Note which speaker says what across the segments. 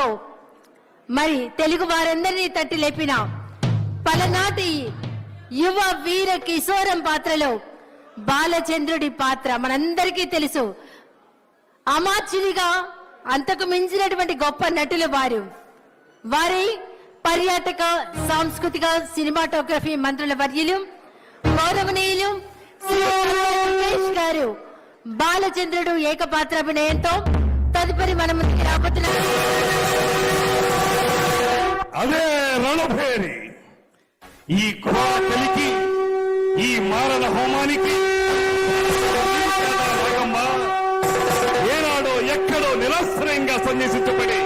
Speaker 1: పాత్రతో మరి తెలుగు వారందరినీ తట్టి లేపిన పలనాటి యువ వీర కిశోరం పాత్రలో బాలచంద్రుడి పాత్ర మనందరికీ తెలుసు. అమాత్యునిగా అంతకు మించినటువంటి గొప్ప నటులు వారి పర్యాటక సాంస్కృతిక సినిమాటోగ్రఫీ మంత్రుల వర్యులు గౌరవనీయులు శ్రీ వెంకటేష్ గారు బాలచంద్రుడు ఏకపాత్రాభినయంతో తదుపరి మన ముందుకు రాబోతున్నారు.
Speaker 2: అదే రణభేరి. ఈ కుమార్తెలికి ఈ మారణ హోమానికి ఏనాడో ఎక్కడో నిరాశ్రయంగా సన్నిహించబడి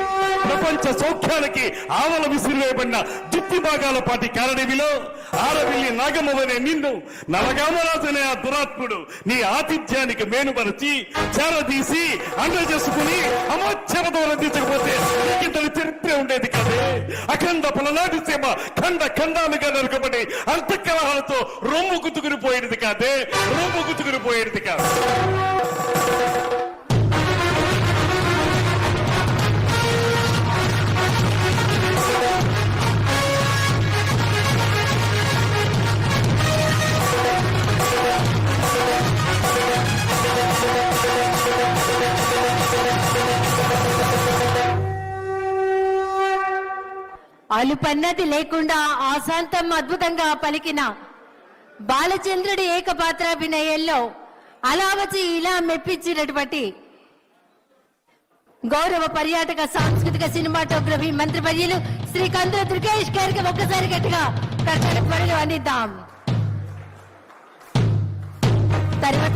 Speaker 2: ప్రపంచ సౌఖ్యానికి ఆవల విసిరివేయబడిన దిత్తి భాగాల పాటి కారణివిలో ఆరవిల్లి నాగమ్మవనే నిన్ను నలగామరాజనే ఆ దురాత్ముడు నీ ఆతిథ్యానికి మేనుపరిచి చేరదీసి అండ చేసుకుని అమోచ్చరతో రందించకపోతే ఇంతటి చరిత్ర ఉండేది కాదే. అఖండ పలనాటి సీమ ఖండ ఖండాలుగా నరకబడి అంతఃకలహాలతో రొమ్ము గుతుకుని పోయేది కాదే, రొమ్ము గుతుకుని పోయేది కాదు.
Speaker 1: అలుపన్నది లేకుండా ఆశాంతం అద్భుతంగా పలికిన బాలచంద్రుడి ఏకపాత్రాభినయంలో అలా వచ్చి ఇలా మెప్పించినటువంటి గౌరవ పర్యాటక సాంస్కృతిక సినిమాటోగ్రఫీ మంత్రివర్యులు శ్రీ కందుల దుర్గేష్ గారికి ఒక్కసారి గట్టిగా కర్తవ్య పనులు అందిద్దాం. తర్వాత